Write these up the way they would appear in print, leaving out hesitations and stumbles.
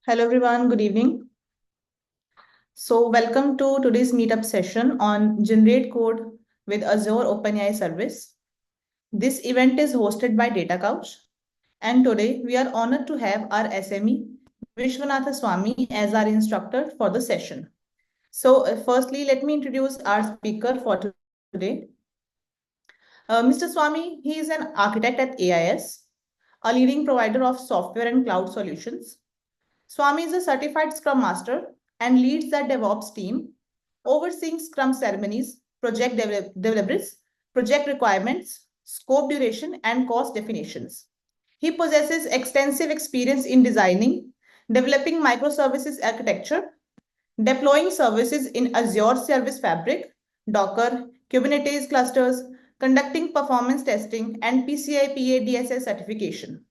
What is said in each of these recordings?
Hello everyone, good evening. So welcome to today's meetup session on Generate Code with Azure OpenAI Service. This event is hosted by Data Couch, and today we are honored to have our SME Vishwanatha Swami as our instructor for the session. So firstly, let me introduce our speaker for today. Mr. Swami, he is an architect at AIS, a leading provider of software and cloud solutions. Swami is a certified Scrum Master and leads the DevOps team, overseeing Scrum ceremonies, project deliverables, project requirements, scope duration, and cost definitions. He possesses extensive experience in designing, developing microservices architecture, deploying services in Azure Service Fabric, Docker, Kubernetes clusters, conducting performance testing, and PCI PA DSS certification.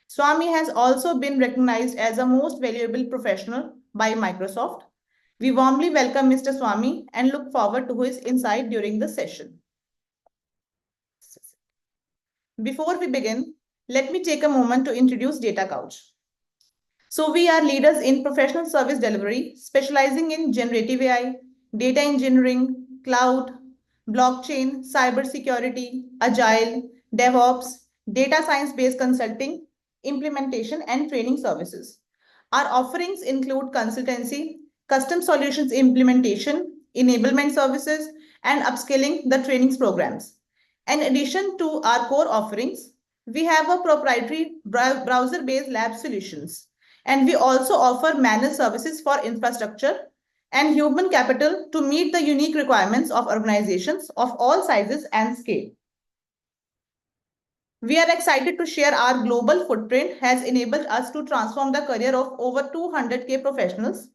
Swami has also been recognized as a most valuable professional by Microsoft. We warmly welcome Mr. Swami and look forward to his insight during the session. Before we begin, let me take a moment to introduce Data Couch. So we are leaders in professional service delivery, specializing in generative AI, data engineering, cloud, blockchain, cybersecurity, agile, DevOps, data science-based consulting, implementation, and training services. Our offerings include consultancy, custom solutions implementation, enablement services, and upskilling the trainings programs. In addition to our core offerings, we have a proprietary browser-based lab solutions, and we also offer managed services for infrastructure and human capital to meet the unique requirements of organizations of all sizes and scale. We are excited to share our global footprint has enabled us to transform the career of over 200K professionals.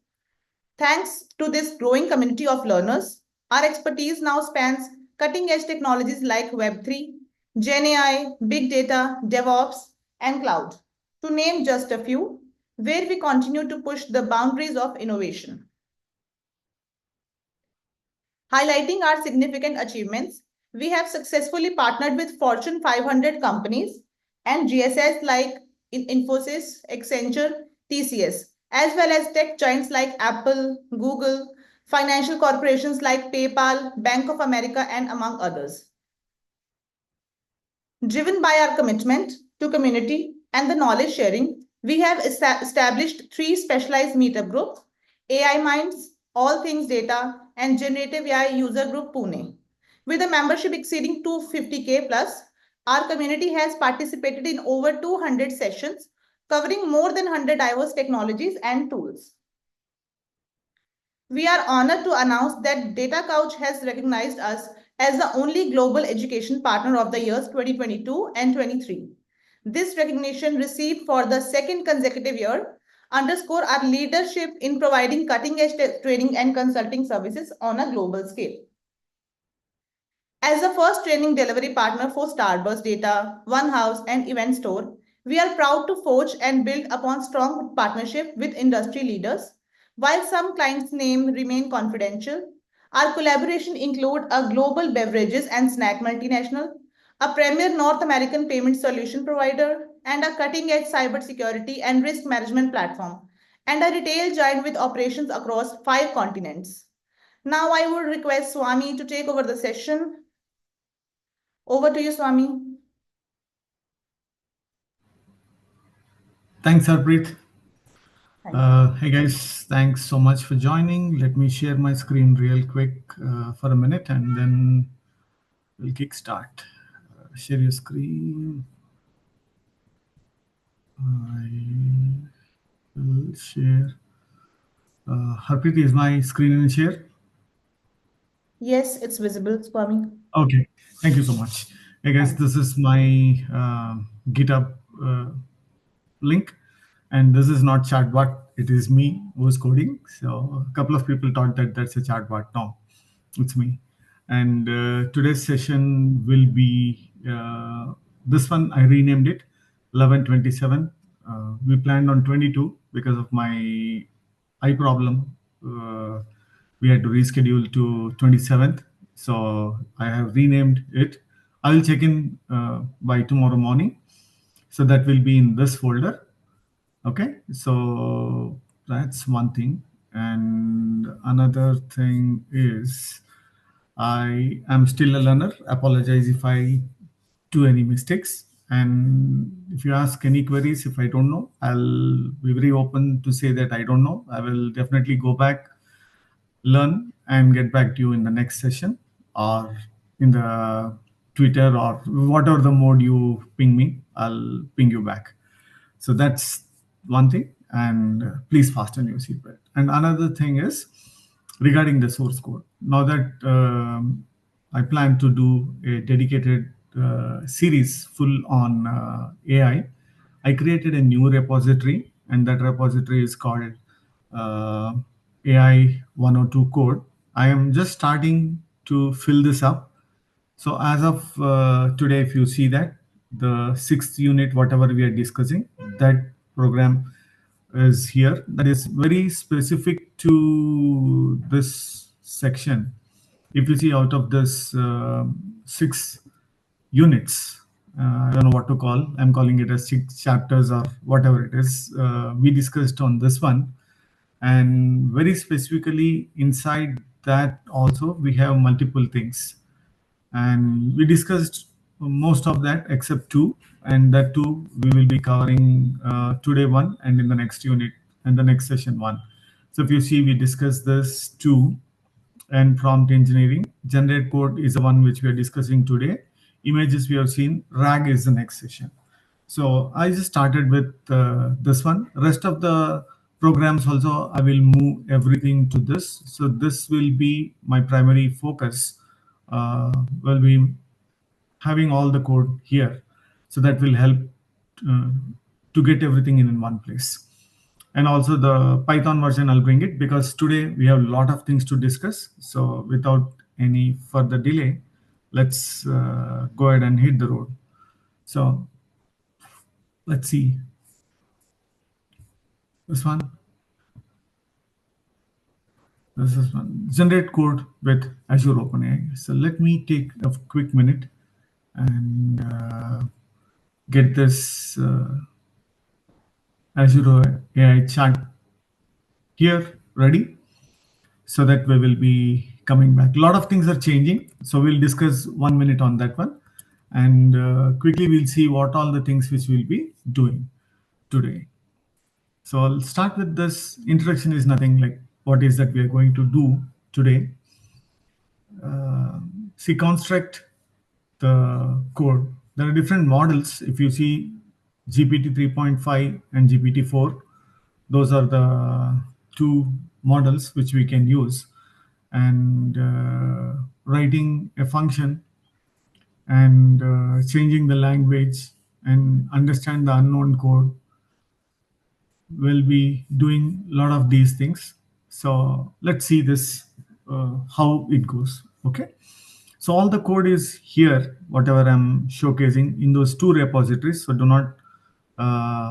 Thanks to this growing community of learners, our expertise now spans cutting-edge technologies like Web3, Gen AI, Big Data, DevOps, and Cloud, to name just a few, where we continue to push the boundaries of innovation. Highlighting our significant achievements, we have successfully partnered with Fortune 500 companies and GSS like Infosys, Accenture, TCS, as well as tech giants like Apple, Google, financial corporations like PayPal, Bank of America, and among others. Driven by our commitment to community and the knowledge sharing, we have established 3 specialized meetup groups: AI Minds, All Things Data, and Generative AI User Group Pune. With a membership exceeding 250K plus, our community has participated in over 200 sessions covering more than 100 diverse technologies and tools. We are honored to announce that Data Couch has recognized us as the only global education partner of the years 2022 and 23. This recognition, received for the second consecutive year, underscore our leadership in providing cutting-edge training and consulting services on a global scale. As the first training delivery partner for Starburst Data, OneHouse, and Event Store, we are proud to forge and build upon strong partnership with industry leaders. While some clients' names remain confidential, our collaboration include a global beverages and snack multinational, a premier North American payment solution provider, and a cutting-edge cybersecurity and risk management platform, and a retail giant with operations across 5 continents. Now I would request Swami to take over the session. Over to you, Swami. Thanks, Harpreet. Hey guys, thanks so much for joining. Let me share my screen real quick for a minute and then we'll kickstart. Share your screen. I will share. Harpreet, is my screen in share? Yes, it's visible, Swami. Okay, thank you so much. Hey guys, this is my GitHub link. And this is not chatbot, it is me who's coding. So a couple of people thought that that's a chatbot. No, it's me. And today's session will be, this one I renamed it 1127. We planned on 22 because of my eye problem. We had to reschedule to 27th. So I have renamed it. I will check in by tomorrow morning. So that will be in this folder. Okay, so that's one thing. And another thing is I am still a learner. Apologize if I do any mistakes. And if you ask any queries, if I don't know, I'll be very open to say that I don't know. I will definitely go back, learn, and get back to you in the next session or in the Twitter or whatever the mode you ping me, I'll ping you back. So that's one thing. And please fasten your seatbelt. And another thing is regarding the source code. Now that I plan to do a dedicated series full on I created a new repository, and that repository is called uh, AI102 code. I am just starting to fill this up. So as of today, if you see that the sixth unit, whatever we are discussing, that program is here. That is very specific to this section. If you see out of this six units, I don't know what to call. I'm calling it as six chapters or whatever it is. We discussed on this one, and very specifically inside that also we have multiple things, and we discussed most of that except two, and that two we will be covering today one, and in the next unit and the next session one. So if you see, we discussed this two, and prompt engineering. Generate code is the one which we are discussing today. Images we have seen. RAG is the next session. So I just started with this one. Rest of the programs also, I will move everything to this. So this will be my primary focus. Will be having all the code here. So that will help uh, to get everything in one place. And also the Python version, I'll bring it because today we have a lot of things to discuss. So without any further delay, let's go ahead and hit the road. So let's see this one. This is one. Generate code with Azure OpenAI. So let me take a quick minute and get this Azure AI chart here ready, so that we will be coming back. A lot of things are changing, so we'll discuss 1 minute on that one, and quickly we'll see what all the things which we'll be doing today. So I'll start with this. Introduction is nothing like what is that we are going to do today. See, construct the code. There are different models. If you see GPT 3.5 and GPT 4, those are the two models which we can use. And writing a function and changing the language and understand the unknown code, will be doing a lot of these things. So let's see this, how it goes. Okay. So all the code is here, whatever I'm showcasing in those two repositories. So do not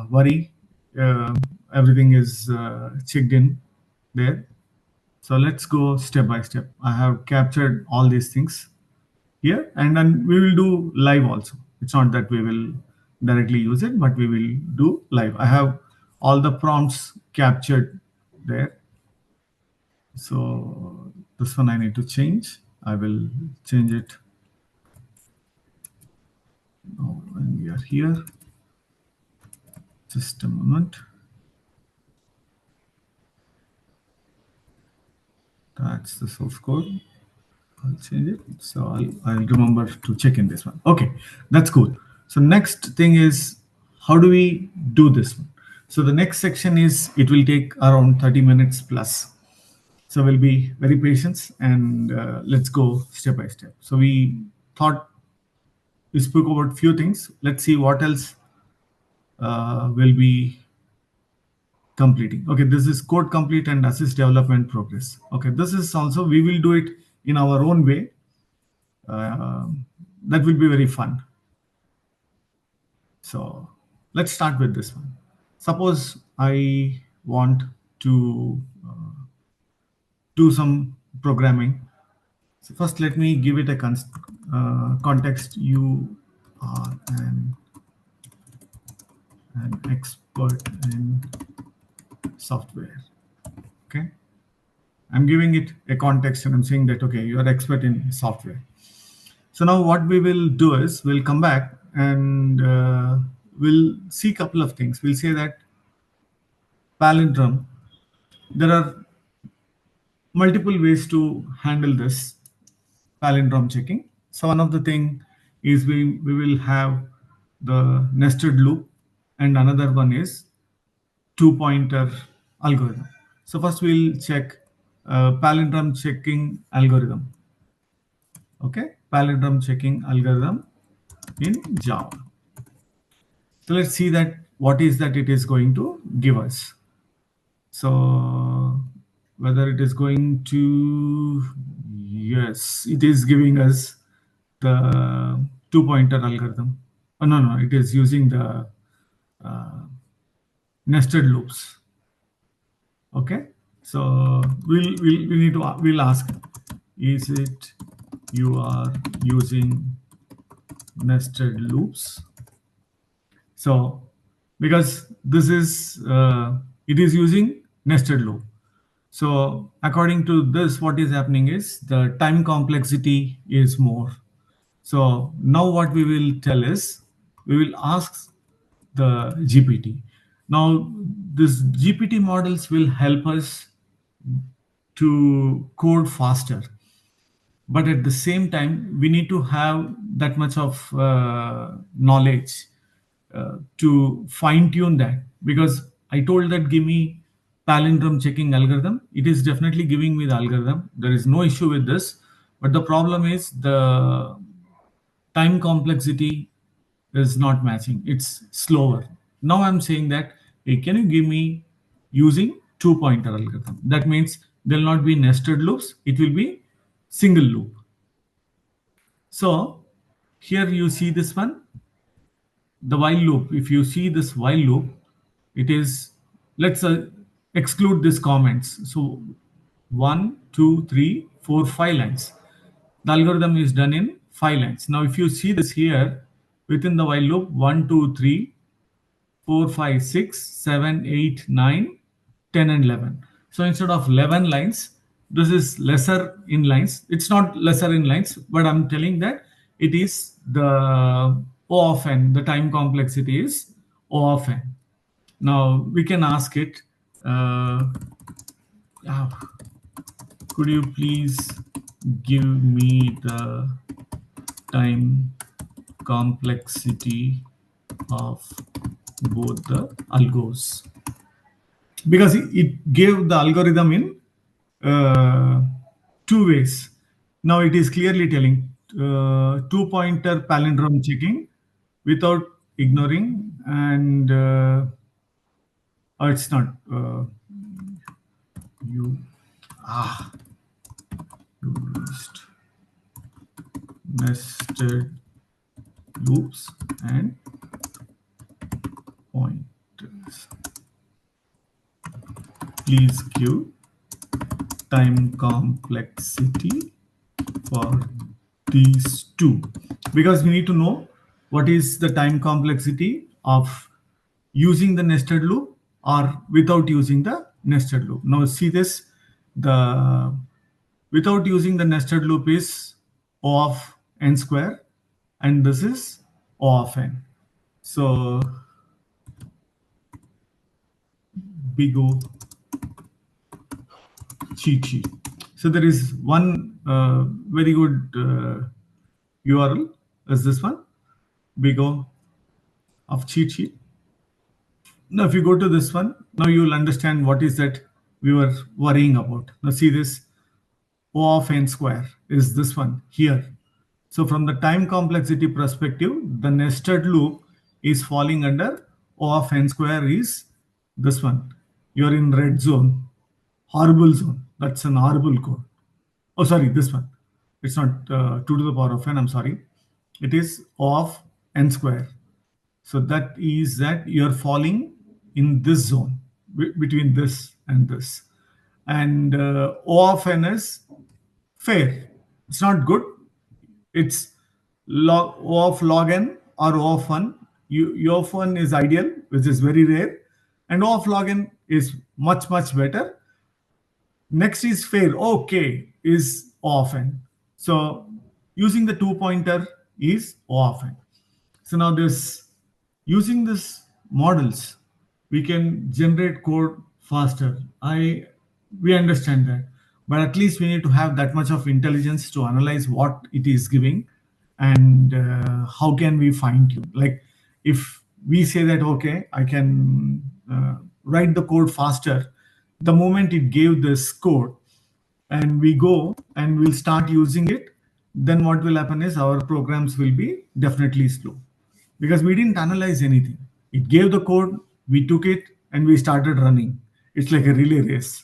worry. Uh, Everything is checked in there. So let's go step by step. I have captured all these things here, and then we will do live also. It's not that we will directly use it, but we will do live. I have all the prompts captured there. So this one I need to change. I will change it. Oh, and we are here. Just a moment. That's the source code. I'll change it. So I'll remember to check in this one. Okay, that's cool. So next thing is, how do we do this one? So the next section is, it will take around 30 minutes plus. So we'll be very patient, and let's go step by step. So thought we spoke about few things. Let's see what else will be completing. Okay, this is code complete and assist development progress. Okay, this is also, we will do it in our own way. That will be very fun. So let's start with this one. Suppose I want to do some programming. So first, let me give it a context. You are an expert in software. Okay. I'm giving it a context and I'm saying that, okay, you're expert in software. So now what we will do is we'll come back and we'll see a couple of things. We'll say that palindrome, there are multiple ways to handle this palindrome checking. So one of the thing is we will have the nested loop, and another one is two pointer algorithm. So first we'll check palindrome checking algorithm. Okay, palindrome checking algorithm in Java. So let's see that what is that it is going to give us. So whether it is going to, yes, it is giving us the two pointer algorithm. Oh, no, it is using the nested loops. Okay, so we need to we'll ask, is it you are using nested loops? So because this is it is using nested loop. So according to this, what is happening is the time complexity is more. So now what we will tell is we will ask the GPT. Now this GPT models will help us to code faster, but at the same time we need to have that much of knowledge to fine tune that, because I told that give me palindrome checking algorithm. It is definitely giving me the algorithm. There is no issue with this, but the problem is the time complexity is not matching. It's slower. Now I'm saying that, hey, can you give me using two pointer algorithm? That means there'll not be nested loops. It will be single loop. So here you see this one, the while loop. If you see this while loop, it is, let's exclude these comments. So 1, 2, 3, 4, 5 lines. The algorithm is done in 5 lines. Now, if you see this here, within the while loop, 1, 2, 3, 4, 5, 6, 7, 8, 9, 10, and 11. So instead of 11 lines, this is lesser in lines. It's not lesser in lines, but I'm telling that it is the O of n, the time complexity is O of n. Now we can ask it, could you please give me the time complexity of both the algos? Because it gave the algorithm in two ways. Now it is clearly telling two pointer palindrome checking without ignoring, and it's not you used nested loops and pointers. Please give time complexity for these two, because we need to know what is the time complexity of using the nested loop or without using the nested loop. Now see this, the without using the nested loop is O of n square, and this is O of n. So big O cheat sheet. So there is one very good URL is this one, big O of cheat sheet. Now if you go to this one, now you will understand what is that we were worrying about. Now see this, O of n square is this one here. So from the time complexity perspective, the nested loop is falling under O of n square is this one. You're in red zone, horrible zone. That's an horrible code. Oh, sorry, this one. It's not 2 to the power of n, I'm sorry. It is O of n square. So that is that you're falling in this zone between this and this. And O of n is fair. It's not good. It's log O of log n or O of 1. U of 1 is ideal, which is very rare. and off login is much better. Next is fair. Okay, is often. So using the two pointer is often. So now this using this models, we can generate code faster. We understand that, but at least we need to have that much of intelligence to analyze what it is giving, and how can we fine tune. Like if we say that okay, I can write the code faster, the moment it gave this code, and we go and we'll start using it, then what will happen is our programs will be definitely slow, because we didn't analyze anything. It gave the code, we took it, and we started running. It's like a relay race.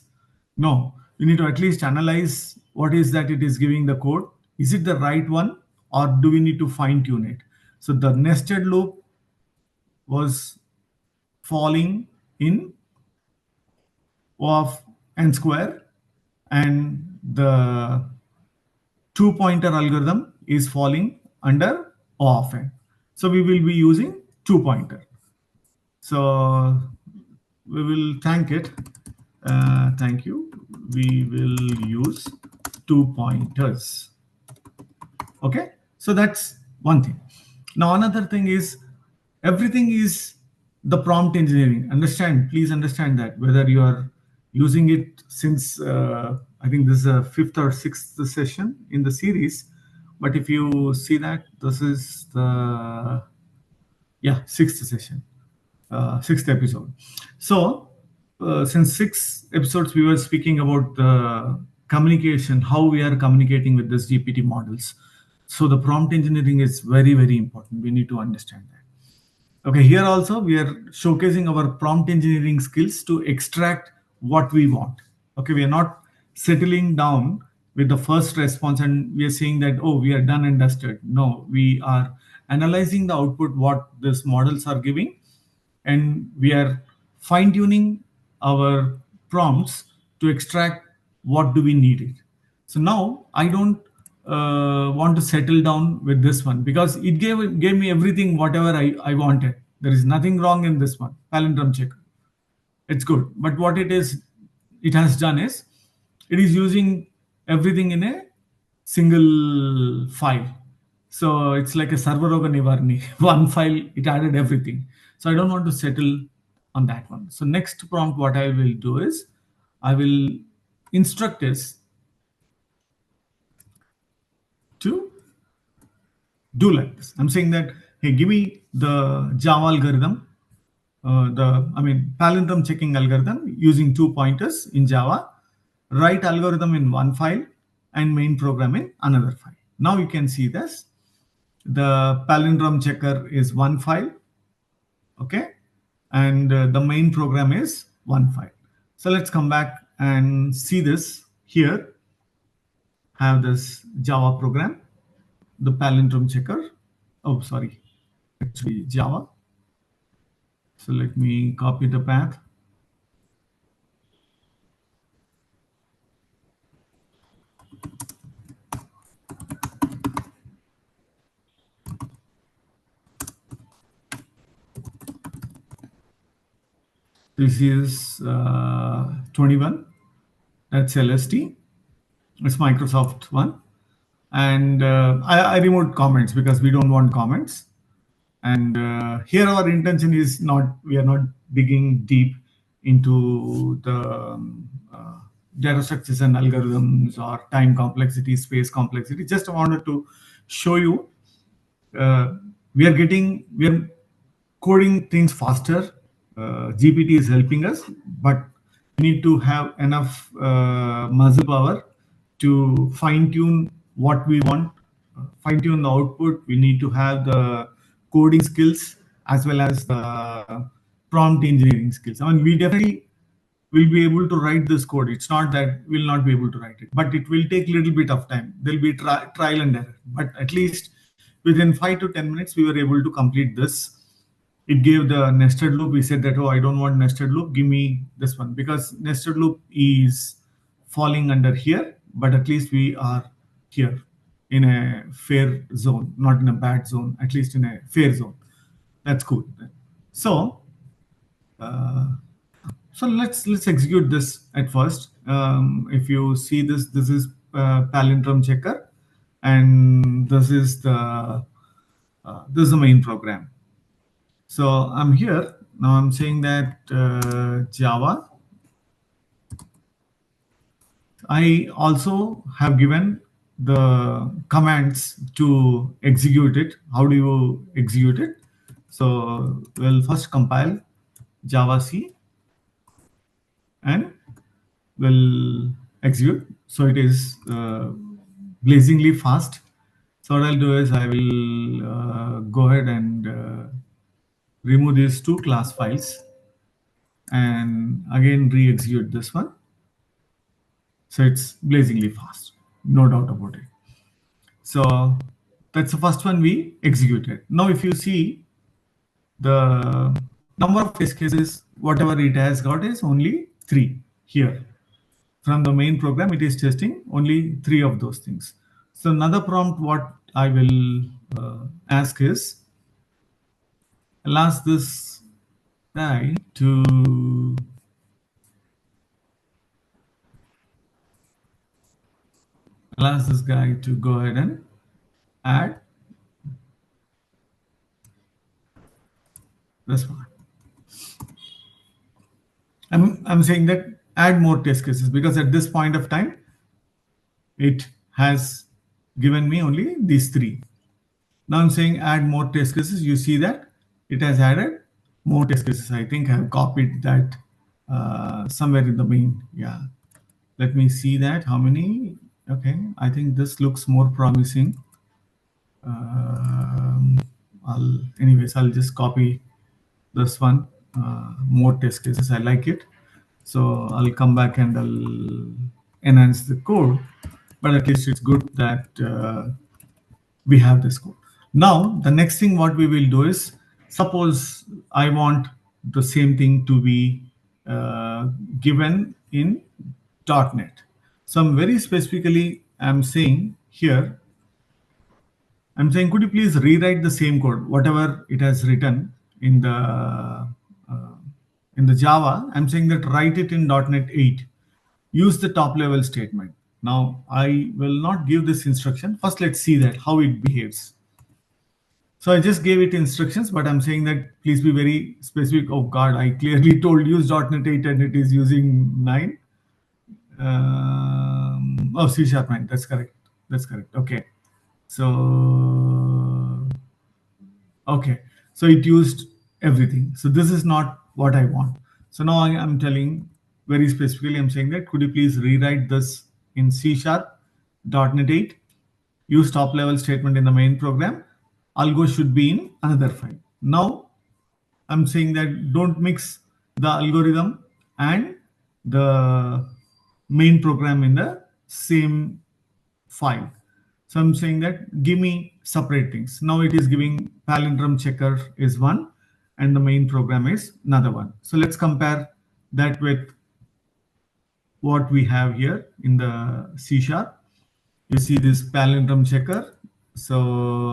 No, you need to at least analyze what is that it is giving the code. Is it the right one, or do we need to fine tune it? So the nested loop was falling in of n square, and the two pointer algorithm is falling under O of n. So we will be using two pointer. So we will thank it. Thank you. We will use two pointers. Okay. So that's one thing. Now another thing is everything is the prompt engineering. Please understand that whether you are using it since I think this is a fifth or sixth session in the series, but if you see that this is the sixth session, sixth episode. So since six episodes we were speaking about the communication, how we are communicating with this GPT models. So the prompt engineering is very important. We need to understand that. Okay, here also we are showcasing our prompt engineering skills to extract what we want. Okay, we are not settling down with the first response and we are saying that, oh, we are done and dusted. No, we are analyzing the output, what these models are giving, and we are fine tuning our prompts to extract what do we need it. So now I don't want to settle down with this one because it gave me everything whatever I wanted. There is nothing wrong in this one. Palindrome checker, it's good. But what it has done is it is using everything in a single file. So it's like a server over Nivarni. One file, it added everything. So I don't want to settle on that one. So next prompt, what I will do is I will instruct this to do like this. I'm saying that, hey, give me the Java algorithm, palindrome checking algorithm using two pointers in Java, write algorithm in one file and main program in another file. Now you can see this. The palindrome checker is one file, okay, and the main program is one file. So let's come back and see this here. Have this Java program, the palindrome checker. Oh, sorry, actually Java. So let me copy the path. This is 21. That's LST. It's Microsoft one. And I removed comments because we don't want comments. And here our intention is we are not digging deep into the data structures and algorithms or time complexity, space complexity. Just wanted to show you we are coding things faster. GPT is helping us, but we need to have enough muscle power to fine tune what we want, fine tune the output. We need to have the coding skills as well as the prompt engineering skills. I mean, we definitely will be able to write this code. It's not that we'll not be able to write it, but it will take a little bit of time. There'll be trial and error, but at least within 5 to 10 minutes, we were able to complete this. It gave the nested loop. We said that, oh, I don't want nested loop. Give me this one, because nested loop is falling under here, but at least we are here in a fair zone, not in a bad zone, at least in a fair zone. That's cool. So So let's execute this at first. If you see this, this is palindrome checker, and this is the main program. So I'm here now. I'm saying that Java. I also have given the commands to execute it. How do you execute it? So we'll first compile Java C and will execute. So it is blazingly fast. So what I'll do is I will go ahead and remove these two class files and again re-execute this one. So it's blazingly fast, no doubt about it. So that's the first one we executed. Now if you see the number of test cases, whatever it has got is only 3 here. From the main program, it is testing only 3 of those things. So another prompt what I will ask is, I'll ask this guy to go ahead and add this one. I'm saying that add more test cases because at this point of time, it has given me only these 3. Now I'm saying add more test cases. You see that it has added more test cases. I think I have copied that somewhere in the main. Yeah. Let me see that. How many? Okay. I think this looks more promising. I'll just copy this one. More test cases. I like it. So I'll come back and I'll enhance the code. But at least it's good that we have this code. Now, the next thing what we will do is, suppose I want the same thing to be given in .NET. So I'm very specifically, I'm saying here, could you please rewrite the same code, whatever it has written in the Java. I'm saying that write it in .NET 8. Use the top level statement. Now, I will not give this instruction. First, let's see that how it behaves. So I just gave it instructions, but I'm saying that please be very specific. Oh God, I clearly told use .NET 8 and it is using 9. C# 9. That's correct. That's correct. Okay. So it used everything. So this is not what I want. So now I'm telling very specifically, I'm saying that could you please rewrite this in C# .NET 8, use top level statement in the main program, algo should be in another file. Now I'm saying that don't mix the algorithm and the main program in the same file. So I'm saying that give me separate things. Now it is giving palindrome checker is one and the main program is another one. So let's compare that with what we have here in the C#. You see this palindrome checker. So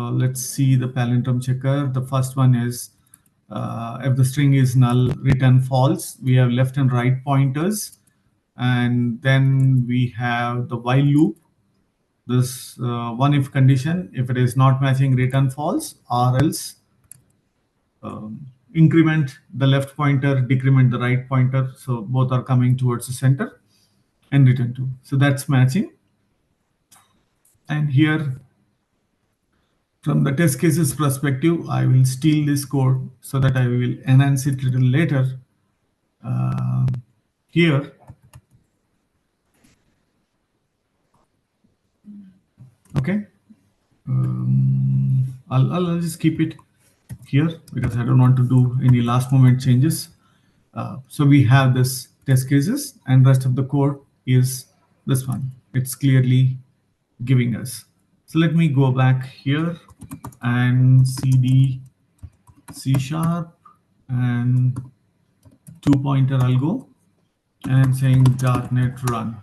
let's see the palindrome checker. The first one is if the string is null, return false. We have left and right pointers. And then we have the while loop. This one if condition, if it is not matching, return false, or else increment the left pointer, decrement the right pointer. So both are coming towards the center and return true. So that's matching. And here, from the test cases perspective, I will steal this code so that I will enhance it a little later. Here, okay. I'll just keep it here because I don't want to do any last moment changes. So we have this test cases and rest of the code is this one. It's clearly giving us. So let me go back here and cd C# and 2-pointer algo and I'm saying .NET run.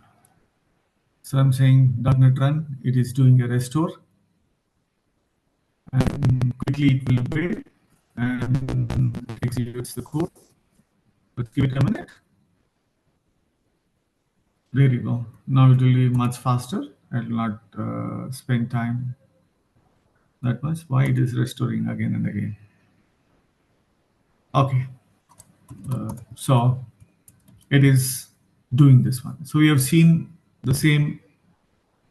So I'm saying .NET run, it is doing a restore and quickly it will build and executes the code. But give it a minute. There you go. Now it will be much faster. I will not spend time that much. Why it is restoring again and again? Okay, so it is doing this one. So we have seen the same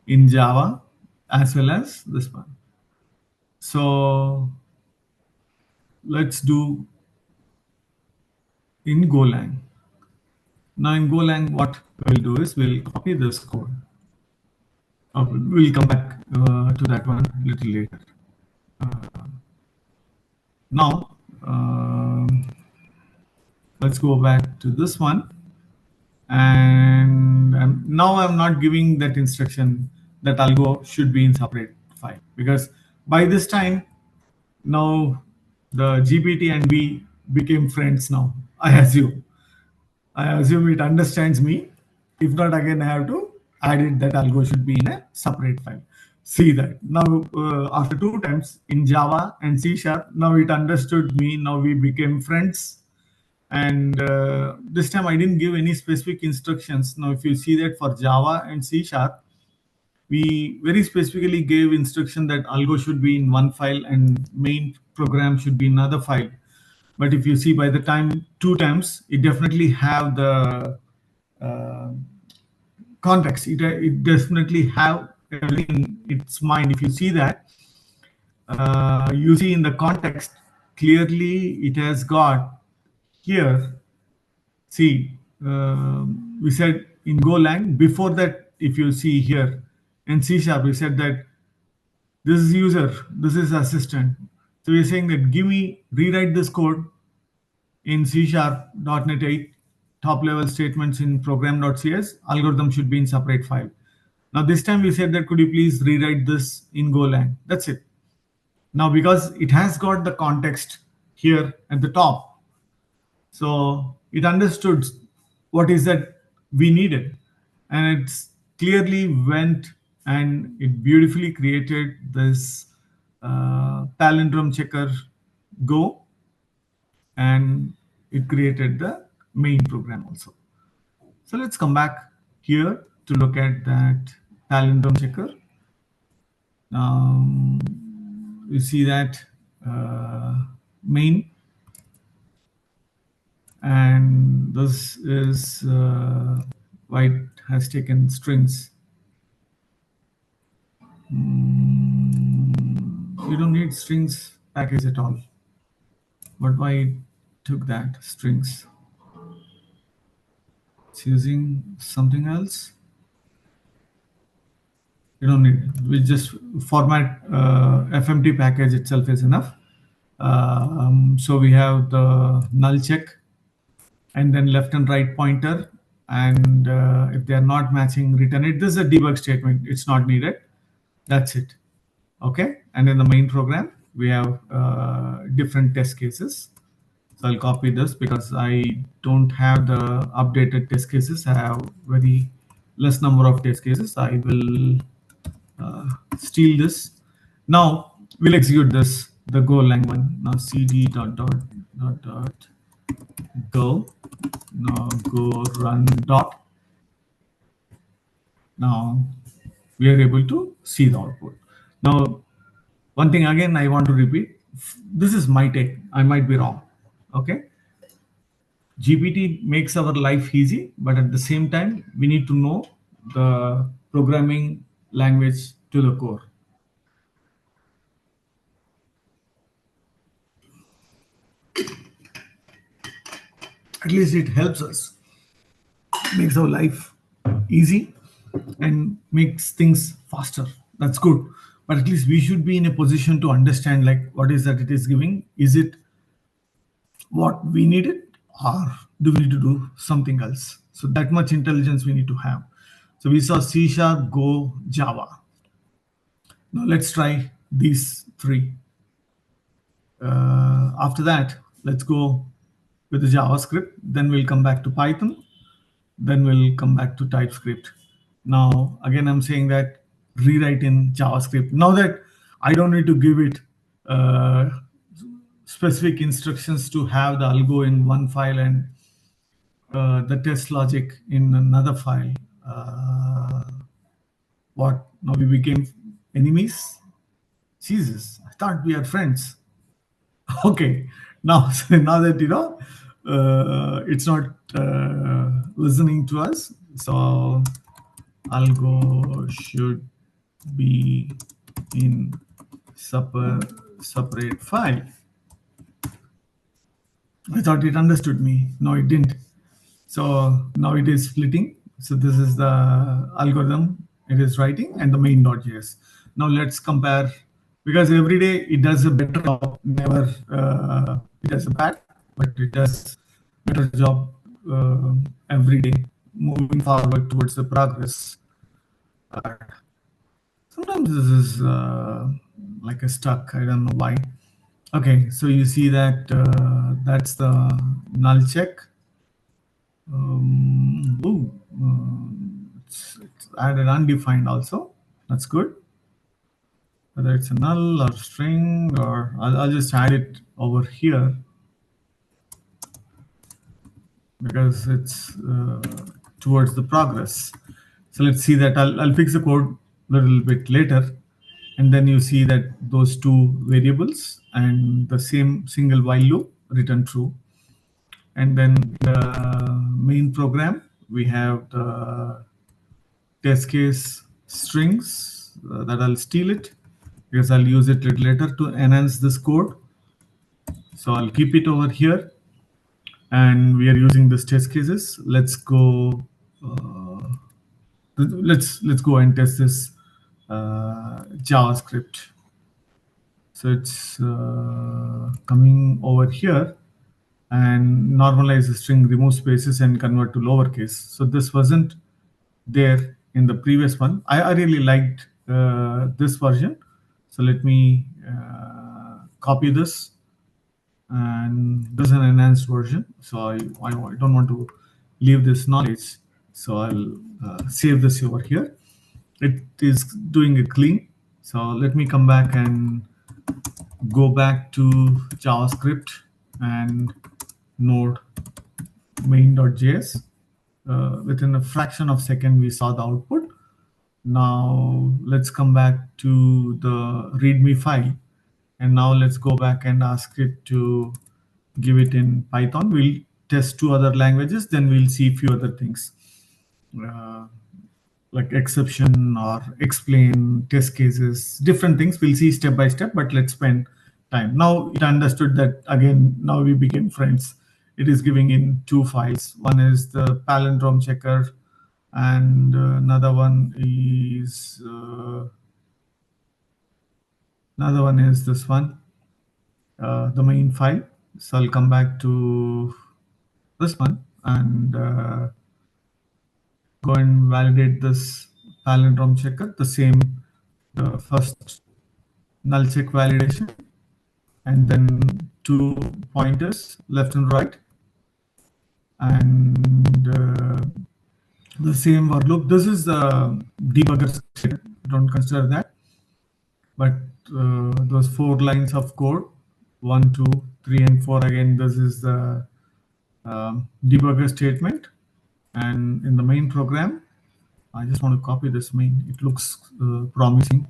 in Java as well as this one. So let's do in Golang. Now in Golang, what we'll do is we'll copy this code. We'll come back to that one a little later. Now, let's go back to this one. And now I'm not giving that instruction that algo should be in separate file, because by this time, now the GPT and we became friends now, I assume it understands me. If not, again, I have to add it that algo should be in a separate file. See that. Now, after 2 times in Java and C Sharp, now it understood me. Now we became friends. And this time I didn't give any specific instructions. Now, if you see that for Java and C Sharp, we very specifically gave instruction that algo should be in one file and main program should be in another file. But if you see by the time 2 times, it definitely have the uh, context. It definitely have everything in its mind. If you see that, you see in the context clearly it has got here. See, we said in Golang before that. If you see here in C Sharp, we said that this is user, this is assistant. So we're saying that give me rewrite this code in C Sharp .NET 8 top level statements in program.cs. Algorithm should be in separate file. Now this time we said that could you please rewrite this in Golang. That's it. Now because it has got the context here at the top, so it understood what is that we needed, and it's clearly went and it beautifully created this palindrome checker Go, and it created the main program also. So let's come back here to look at that palindrome checker. You see that main, and this is why it has taken strings. You don't need strings package at all, but why it took that strings? It's using something else. You don't need it. We just format FMT package itself is enough. So we have the null check and then left and right pointer, and if they are not matching, return it. This is a debug statement. It's not needed. That's it. Okay. And in the main program, we have different test cases. So I'll copy this because I don't have the updated test cases. I have very less number of test cases. I will steal this. Now we'll execute this, the Golang one. Now cd dot go. Now go run dot. Now we are able to see the output. Now, one thing again I want to repeat. This is my take. I might be wrong. Okay. GPT makes our life easy, but at the same time, we need to know the programming language to the core. At least it helps us, makes our life easy and makes things faster. That's good. But at least we should be in a position to understand like what is that it is giving. Is it what we needed, or do we need to do something else? So that much intelligence we need to have. So we saw C Sharp, Go, Java. Now let's try these three. After that, let's go with the JavaScript. Then we'll come back to Python. Then we'll come back to TypeScript. Now, again, I'm saying that rewrite in JavaScript. Now that I don't need to give it specific instructions to have the algo in one file and the test logic in another file. What? Now we became enemies? Jesus, I thought we are friends. Okay, now now that it's not listening to us, so algo should be in separate file. I thought it understood me. No, it didn't. So now it is splitting. So this is the algorithm it is writing and the main.js. Now let's compare, because every day it does a better job. Never it does a bad, but it does better job every day, moving forward towards the progress. Sometimes this is like a stuck. I don't know why. Okay, so you see that that's the null check. It's added undefined also. That's good. Whether it's a null or string, or I'll just add it over here because it's towards the progress. So let's see that I'll fix the code a little bit later. And then you see that those two variables and the same single while loop return true. And then the main program, we have the test case strings that I'll steal it because I'll use it later to enhance this code. So I'll keep it over here, and we are using this test cases. Let's go. Let's go and test this JavaScript. So it's coming over here and normalize the string, remove spaces, and convert to lowercase. So this wasn't there in the previous one. I really liked this version. So let me copy this, and this is an enhanced version. So I don't want to leave this knowledge. So I'll save this over here. It is doing a clean. So let me come back and go back to JavaScript and node main.js. Within a fraction of a second, we saw the output. Now let's come back to the README file. And now let's go back and ask it to give it in Python. We'll test two other languages, then we'll see a few other things. Like exception or explain, test cases, different things. We'll see step by step, but let's spend time. Now it understood that again, now we became friends. It is giving in two files. One is the palindrome checker, and another one is this one, the main file. So I'll come back to this one and go and validate this palindrome checker, the same, the first null check validation, and then two pointers left and right, and the same for loop. This is the debugger statement. Don't consider that, but those 4 lines of code, 1, 2, 3, and 4. Again, this is the debugger statement, and in the main program, I just want to copy this main. It looks promising.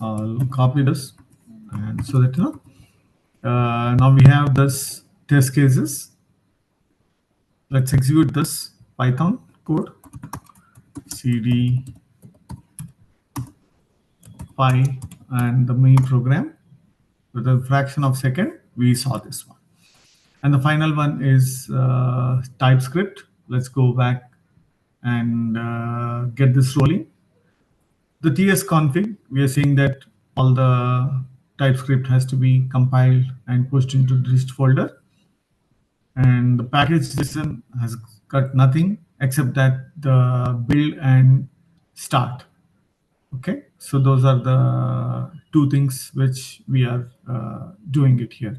I'll copy this, and so that now we have this test cases. Let's execute this Python code. CD py and the main program. With a fraction of a second, we saw this one. And the final one is TypeScript. Let's go back and get this rolling. The TS config, we are saying that all the TypeScript has to be compiled and pushed into the dist folder. And the package JSON has got nothing except that the build and start. Okay, so those are the two things which we are doing it here.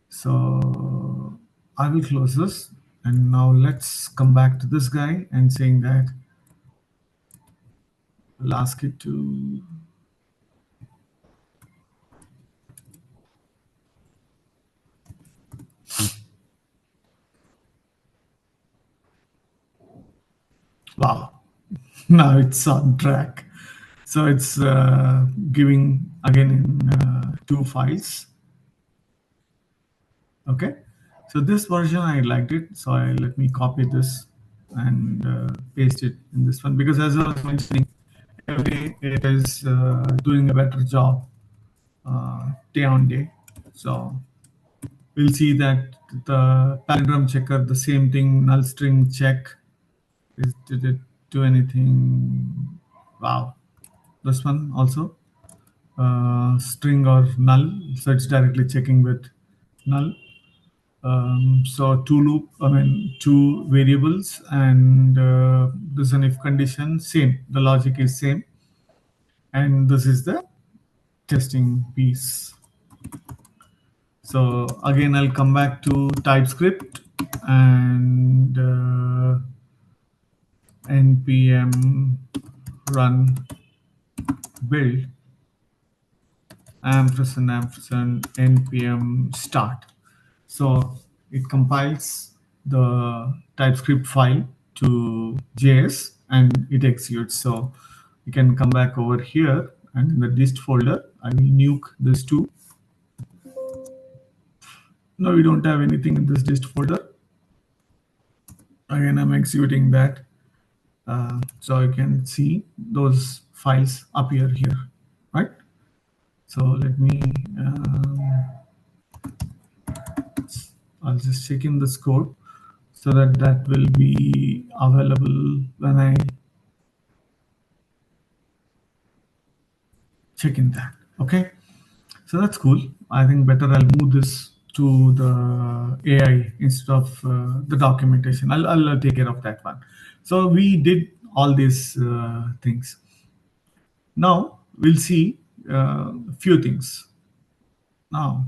So I will close this, and now let's come back to this guy and saying that I'll ask it to Now it's on track. So it's giving again in two files. Okay. So this version I liked it. So let me copy this and paste it in this one, because as I was mentioning, every day it is doing a better job day on day. So we'll see that the palindrome checker, the same thing, null string check. Did it do anything? Wow. This one also string or null, so it's directly checking with null. So two loop, I mean two variables, and this is an if condition. Same, the logic is same, and this is the testing piece. So again, I'll come back to TypeScript and npm run build ampersand npm start. So it compiles the TypeScript file to JS and it executes. So you can come back over here, and in the dist folder, I will nuke this too. No, we don't have anything in this dist folder. Again, I'm executing that. So you can see those files appear here, right? So let me, I'll just check in this code so that that will be available when I check in that. Okay, so that's cool. I think better I'll move this to the AI instead of the documentation. I'll take care of that one. So we did all these things. Now we'll see a few things. Now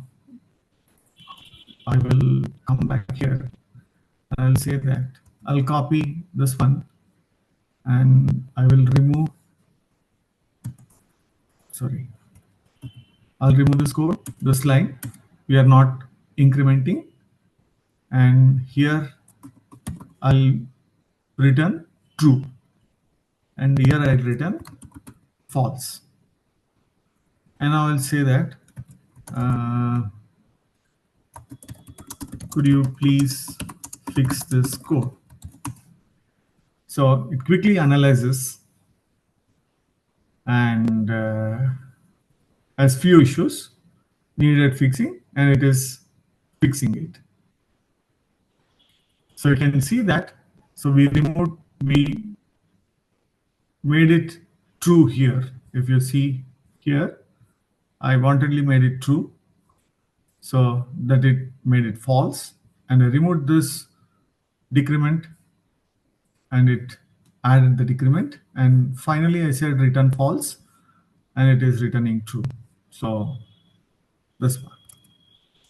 I will come back here and I'll say that I'll copy this one and I will remove, sorry, I'll remove this code, this line. We are not incrementing, and here I'll return true, and here I'll return false. And I will say that could you please fix this code? So it quickly analyzes and has few issues needed fixing, and it is fixing it. So you can see that. So we made it true here. If you see here, I wantedly made it true, so that it made it false, and I removed this decrement and it added the decrement, and finally I said return false and it is returning true. So this one.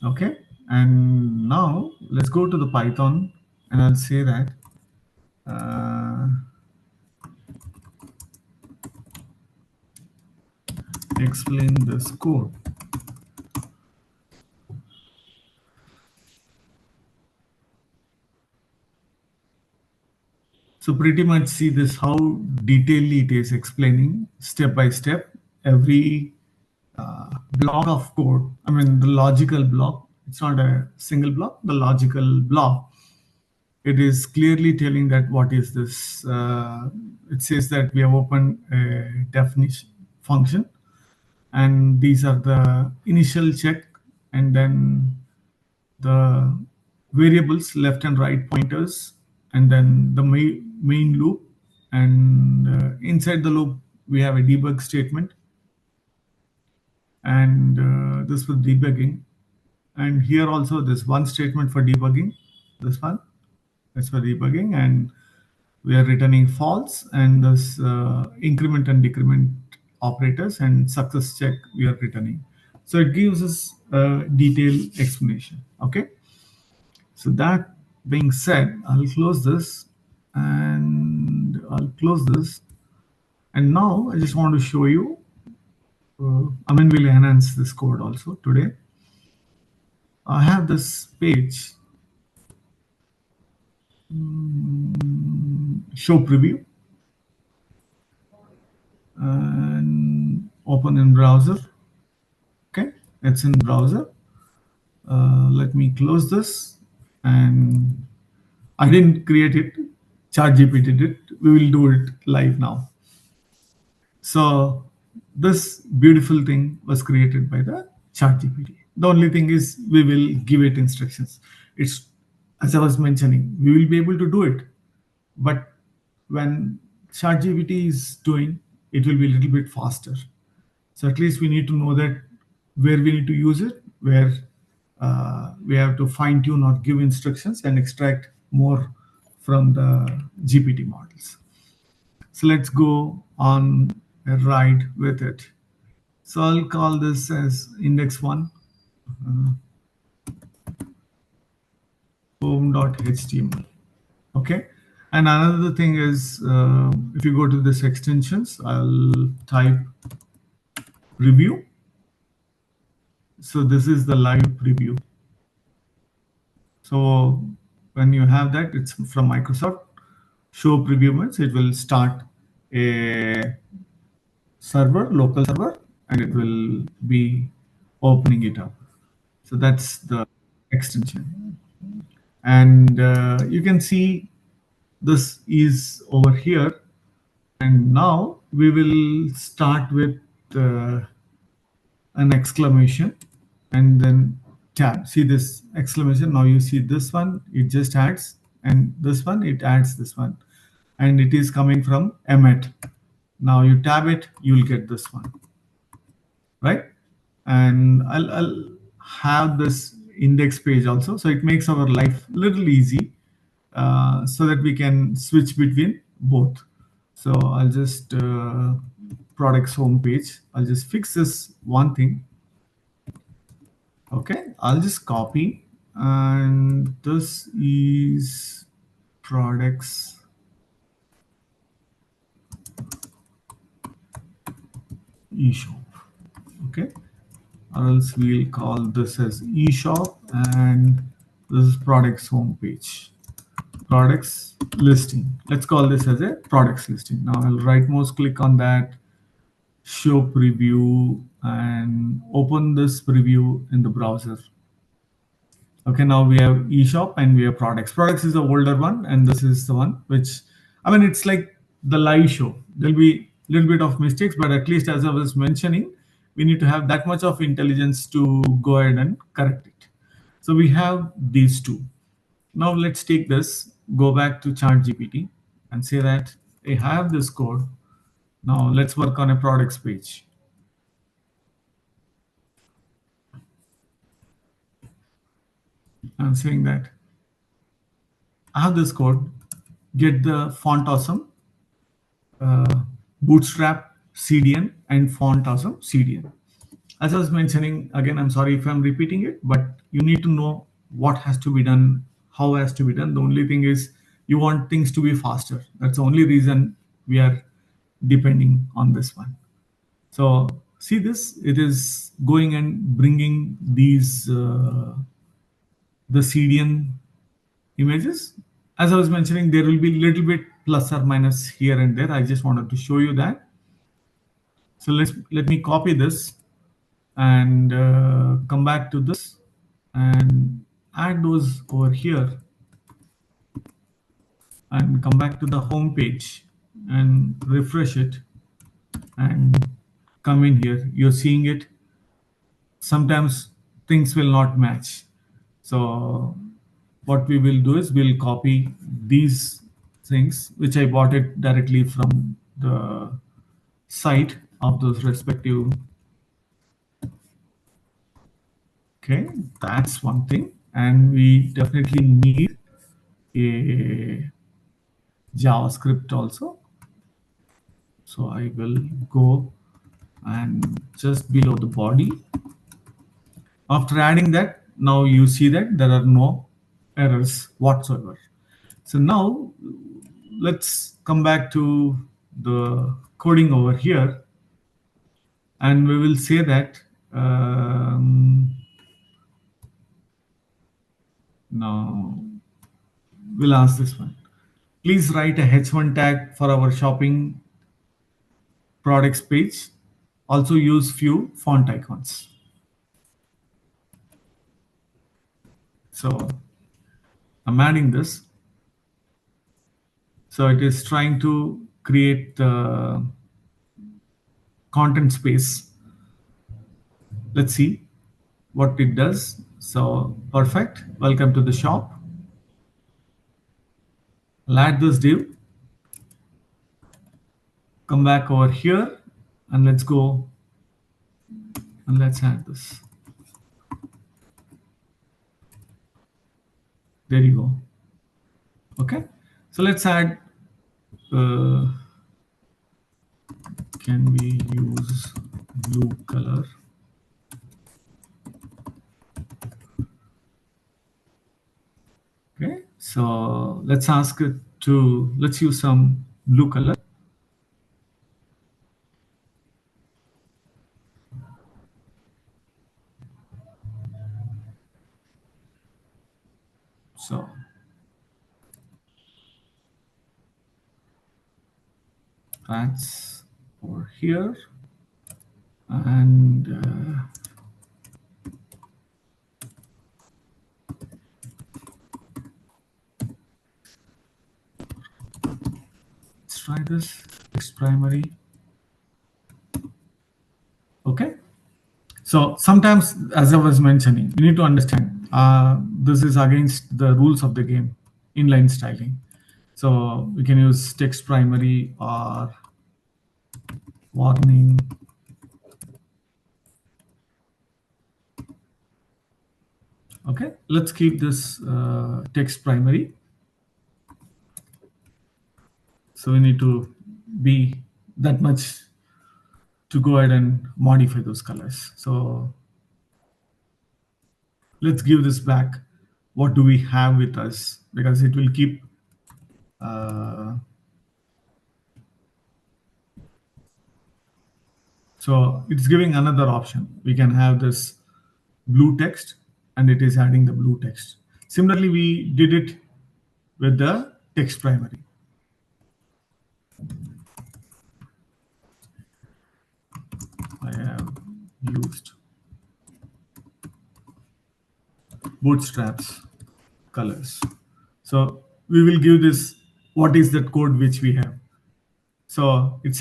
Okay, and now let's go to the Python and I'll say that explain this code. So pretty much see this how detailedly it is explaining step by step every block of code. I mean the logical block. It's not a single block. The logical block. It is clearly telling that what is this. It says that we have opened a definition function, and these are the initial check, and then the variables left and right pointers, and then the main loop, and inside the loop we have a debug statement, and this was debugging, and here also this one statement for debugging, this one is for debugging, and we are returning false, and this increment and decrement operators and success check we are returning. So it gives us a detailed explanation. Okay, so that being said, I'll close this and I'll close this, and now I just want to show you I mean we'll enhance this code also today. I have this page, show preview. and open in browser. Okay, it's in browser. Let me close this. And I didn't create it. ChatGPT did it. We will do it live now. So this beautiful thing was created by the ChatGPT. The only thing is we will give it instructions. It's, as I was mentioning, we will be able to do it, but when ChatGPT is doing, it will be a little bit faster. So at least we need to know that where we need to use it, where we have to fine tune or give instructions and extract more from the GPT models. So let's go on a ride with it. So I'll call this as index one, home.html. Okay. And another thing is, if you go to this extensions, I'll type review. So this is the live preview. So when you have that, it's from Microsoft. Show preview means it will start a server, local server, and it will be opening it up. So that's the extension. And you can see this is over here. And now we will start with uh, an exclamation and then tab. See this exclamation. Now you see this one, it just adds, and this one, it adds this one. And it is coming from Emmet. Now you tab it, you'll get this one, right? And I'll have this index page also. So it makes our life little easy so that we can switch between both. So I'll just products homepage. I'll just fix this one thing. Okay, I'll just copy, and this is products eShop. Okay, or else we'll call this as eShop, and this is products homepage. Products listing. Let's call this as a products listing. Now I'll right mouse click on that, show preview, and open this preview in the browser. Okay, now we have eShop and we have products. Products is the older one, and this is the one which, I mean, it's like the live show. There'll be a little bit of mistakes, but at least as I was mentioning, we need to have that much of intelligence to go ahead and correct it. So we have these two. Now let's take this, go back to ChatGPT and say that I have this code. Now let's work on a products page. I'm saying that I have this code, get the font awesome, bootstrap CDN, and font awesome CDN. As I was mentioning, again, I'm sorry if I'm repeating it, but you need to know what has to be done, how has to be done. The only thing is you want things to be faster. That's the only reason we are depending on this one. So see this, it is going and bringing these the CDN images. As I was mentioning, there will be a little bit plus or minus here and there. I just wanted to show you that. So let me copy this and come back to this and add those over here and come back to the home page and refresh it and come in here. You're seeing it. Sometimes things will not match. So what we will do is we'll copy these things, which I bought it directly from the site of those respective. Okay, that's one thing. And we definitely need a JavaScript also. So I will go and just below the body. After adding that, now you see that there are no errors whatsoever. So now let's come back to the coding over here, and we will say that now we'll ask this one. Please write a H1 tag for our shopping products page also use few font icons. So I'm adding this. So it is trying to create the content space. Let's see what it does. So perfect. Welcome to the shop. I'll add this div. Come back over here and let's go and let's add this. There you go. Okay. So let's add. Uh, can we use blue color? Okay. So let's ask it to. Let's use some blue color. So that's over here. And let's try this text primary. Okay. So sometimes, as I was mentioning, you need to understand this is against the rules of the game, inline styling. So we can use text primary or warning. Okay, let's keep this text primary. So we need to be that much to go ahead and modify those colors. So let's give this back. What do we have with us? Because it will keep so it's giving another option. We can have this blue text and it is adding the blue text. Similarly, we did it with the text primary. I have used bootstraps colors. So we will give this what is that code which we have. So it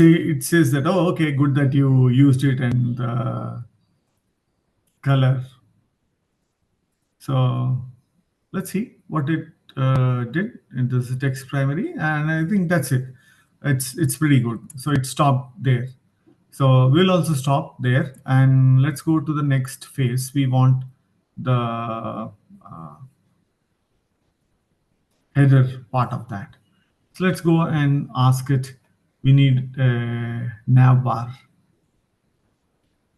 says that, oh, okay, good that you used it and color. So let's see what it did in this text primary, and I think that's it. It's pretty good. So it stopped there. So we'll also stop there, and let's go to the next phase. We want the header part of that. So let's go and ask it. We need a nav bar.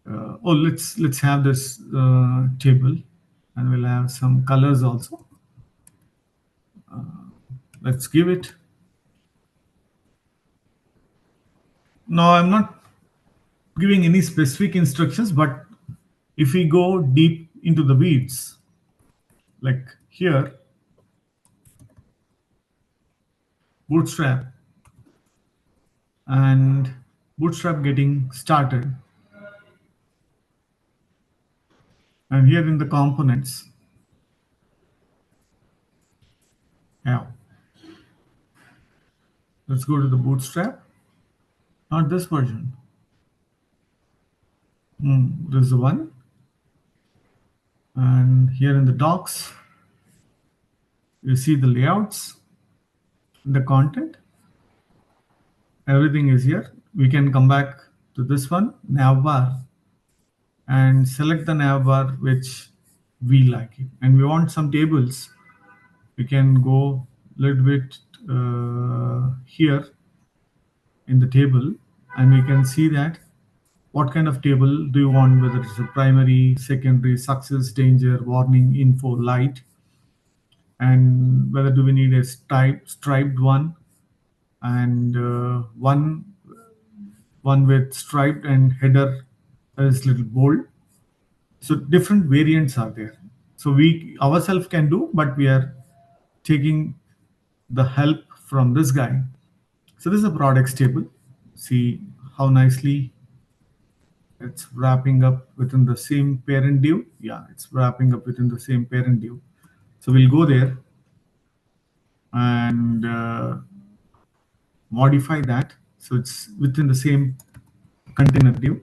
Oh, let's have this table, and we'll have some colors also. Let's give it. No, I'm not giving any specific instructions, but if we go deep into the weeds, like here, bootstrap and bootstrap getting started, and here in the components, yeah, let's go to the bootstrap, not this version. This is the one, and here in the docs, you see the layouts, the content, everything is here. We can come back to this one, navbar, and select the navbar which we like it. And we want some tables. We can go a little bit here in the table, and we can see that what kind of table do you want, whether it's a primary, secondary, success, danger, warning, info, light, and whether do we need a striped one and one with striped and header is little bold. So different variants are there. So we ourselves can do, but we are taking the help from this guy. So this is a products table. See how nicely it's wrapping up within the same parent div. Yeah, it's wrapping up within the same parent div. So we'll go there and modify that. So it's within the same container div.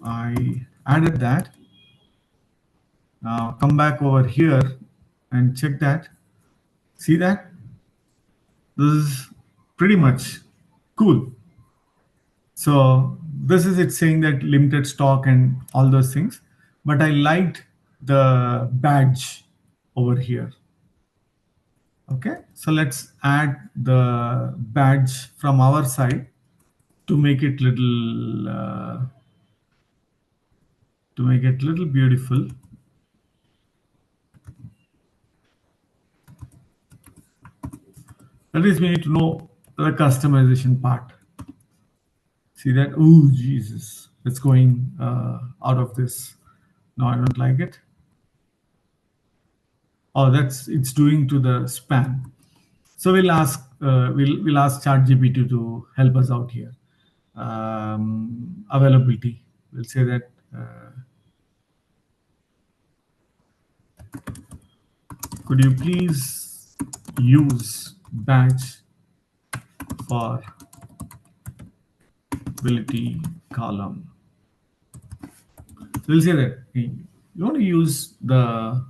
I added that. Now come back over here and check that. See that? This is pretty much cool. So this is it saying that limited stock and all those things. But I liked the badge over here. Okay, so let's add the badge from our side to make it little beautiful. That is, we need to know the customization part. See that? Oh, Jesus. It's going out of this. No, I don't like it. Oh, it's doing to the span. So we'll ask ChatGPT to help us out here. Availability. We'll say that could you please use badge for availability column. So we'll say that hey, you want to use the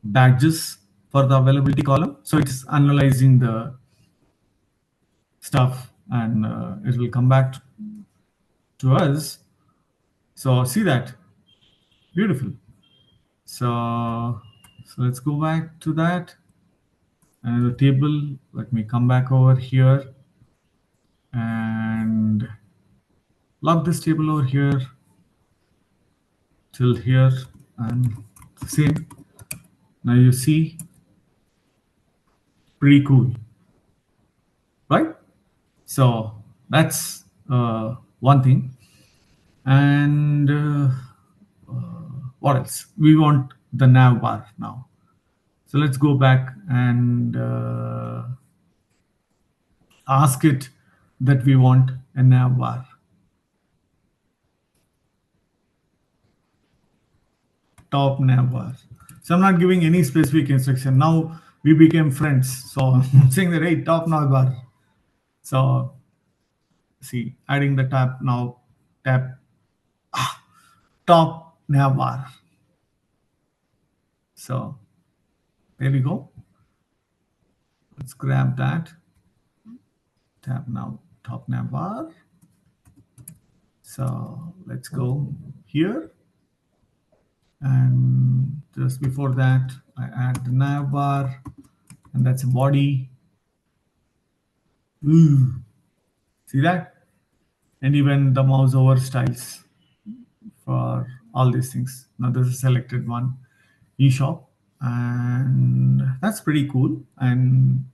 badges for the availability column. So it's analyzing the stuff and it will come back to us. So see that, beautiful. So let's go back to that and the table. Let me come back over here and lock this table over here till here and same. Now you see, pretty cool, right? So that's one thing. And what else? We want the nav bar now. So let's go back and ask it that we want a nav bar. Top nav bar. So I'm not giving any specific instruction. Now we became friends. So I'm saying that, hey, top nav bar. So see, adding the tab now, tab, top nav bar. So there we go. Let's grab that. Tab now, top nav bar. So let's go here. And just before that, I add the nav bar, and that's a body. Ooh. See that? And even the mouse over styles for all these things. Now this is selected one, eShop, and that's pretty cool. And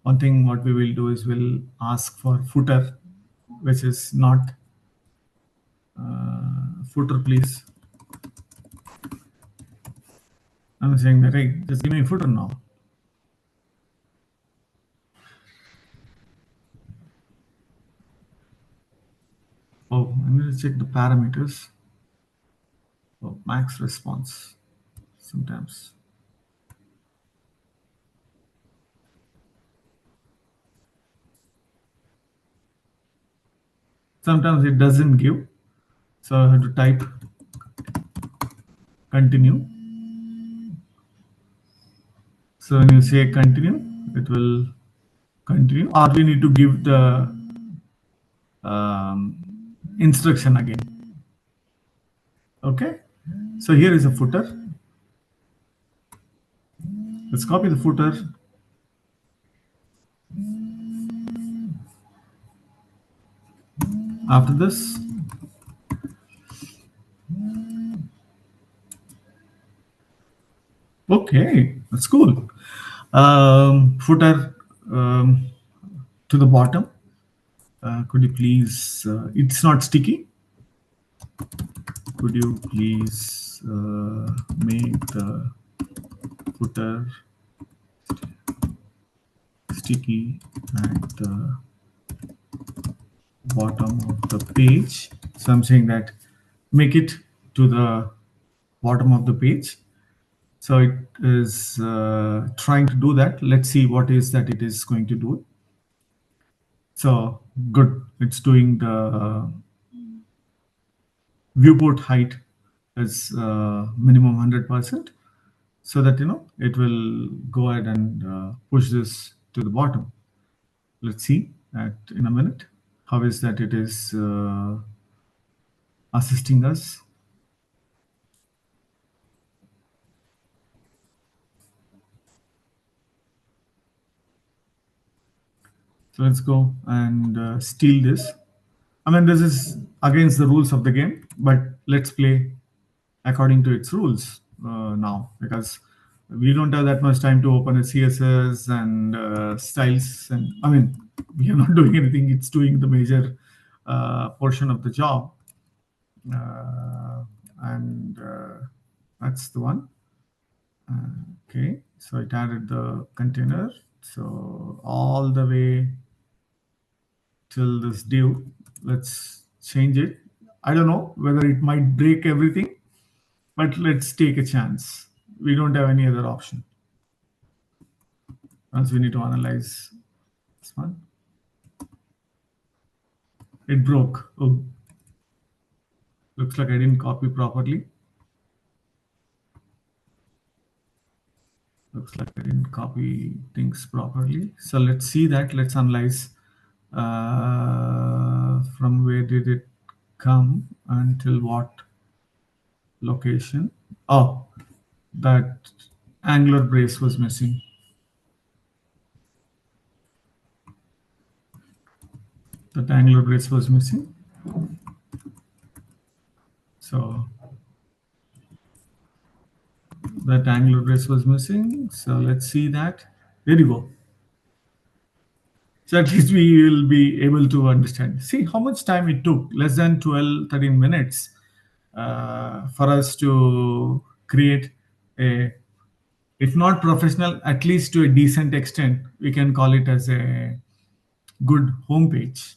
one thing what we will do is we'll ask for footer, which is not footer, please. I'm saying that, hey, just give me a footer now. Oh, I need to check the parameters. Oh, max response. Sometimes. Sometimes it doesn't give. So I have to type continue. So when you say continue, it will continue, or we need to give the instruction again. Okay, so here is a footer. Let's copy the footer. After this, okay, that's cool. Footer to the bottom. Could you please? It's not sticky. Could you please make the footer sticky at the bottom of the page. So I'm saying that make it to the bottom of the page. So it is trying to do that. Let's see what is that it is going to do. So good, it's doing the viewport height is minimum 100%, so that it will go ahead and push this to the bottom. Let's see that in a minute. How is that it is assisting us? So let's go and steal this. I mean, this is against the rules of the game, but let's play according to its rules now, because we don't have that much time to open a CSS and styles. And I mean, we are not doing anything. It's doing the major portion of the job. And that's the one. Okay, so it added the container. So all the way till this div, let's change it. I don't know whether it might break everything, but let's take a chance. We don't have any other option. Else we need to analyze this one. It broke. Oh, looks like I didn't copy properly. Looks like I didn't copy things properly. So let's see that. Let's analyze from where did it come until what location. Oh, that angular brace was missing. That angular brace was missing. So that angular brace was missing. So let's see that. There you go. So at least we will be able to understand. See how much time it took, less than 12, 13 minutes for us to create a, if not professional, at least to a decent extent, we can call it as a good homepage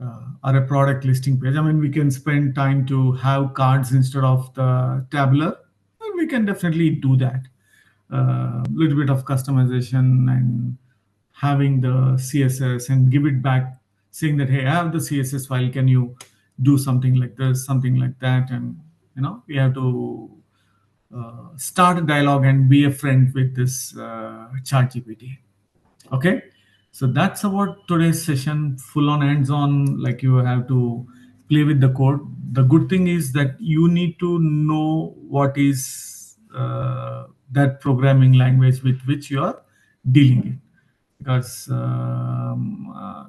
or a product listing page. I mean, we can spend time to have cards instead of the tabular. We can definitely do that. A little bit of customization and having the CSS and give it back, saying that, hey, I have the CSS file. Can you do something like this, something like that? And we have to start a dialogue and be a friend with this chat GPT. Okay, so that's about today's session. Full on hands on, like you have to play with the code. The good thing is that you need to know what is that programming language with which you are dealing in, because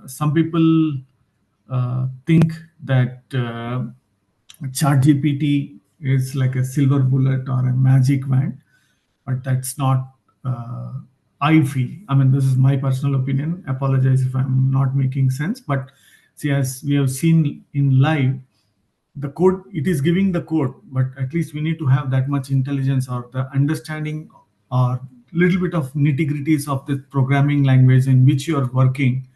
some people think that ChatGPT is like a silver bullet or a magic wand, but that's not. I feel. I mean, this is my personal opinion. Apologize if I'm not making sense, but see, as we have seen in live, the code, it is giving the code, but at least we need to have that much intelligence or the understanding or little bit of nitty gritties of the programming language in which you are working,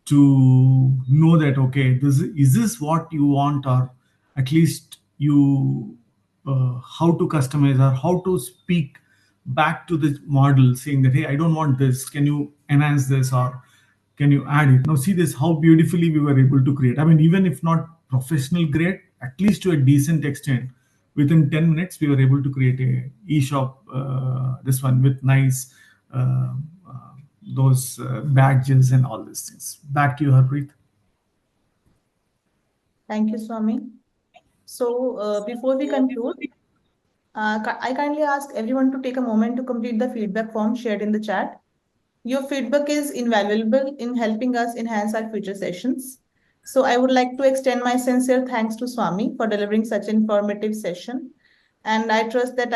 to know that, okay, this is this what you want, or at least you how to customize or how to speak back to the model saying that, hey, I don't want this, can you enhance this, or can you add it? Now see this, how beautifully we were able to create. I mean, even if not professional grade, at least to a decent extent, within 10 minutes we were able to create a e-shop, this one with nice uh, uh, those badges and all these things. Back to you, Harpreet. Thank you, Swami. So, before we conclude, I kindly ask everyone to take a moment to complete the feedback form shared in the chat. Your feedback is invaluable in helping us enhance our future sessions. So I would like to extend my sincere thanks to Swami for delivering such informative session. And I trust that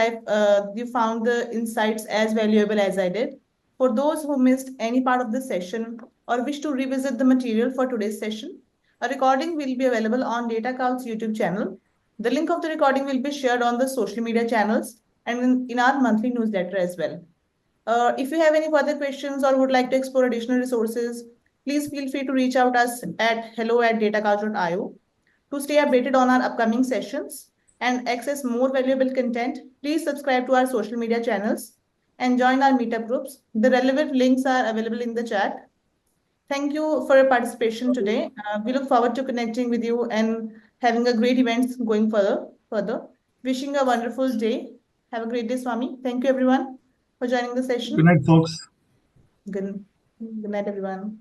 you found the insights as valuable as I did. For those who missed any part of the session or wish to revisit the material for today's session, a recording will be available on Data Cloud's YouTube channel. The link of the recording will be shared on the social media channels and in our monthly newsletter as well. If you have any further questions or would like to explore additional resources, please feel free to reach out us at hello@datacouch.io. To stay updated on our upcoming sessions and access more valuable content, please subscribe to our social media channels and join our meetup groups. The relevant links are available in the chat. Thank you for your participation today. We look forward to connecting with you and having a great events going further. Wishing you a wonderful day. Have a great day, Swami. Thank you everyone for joining the Good session. night, folks. Good, good night, everyone.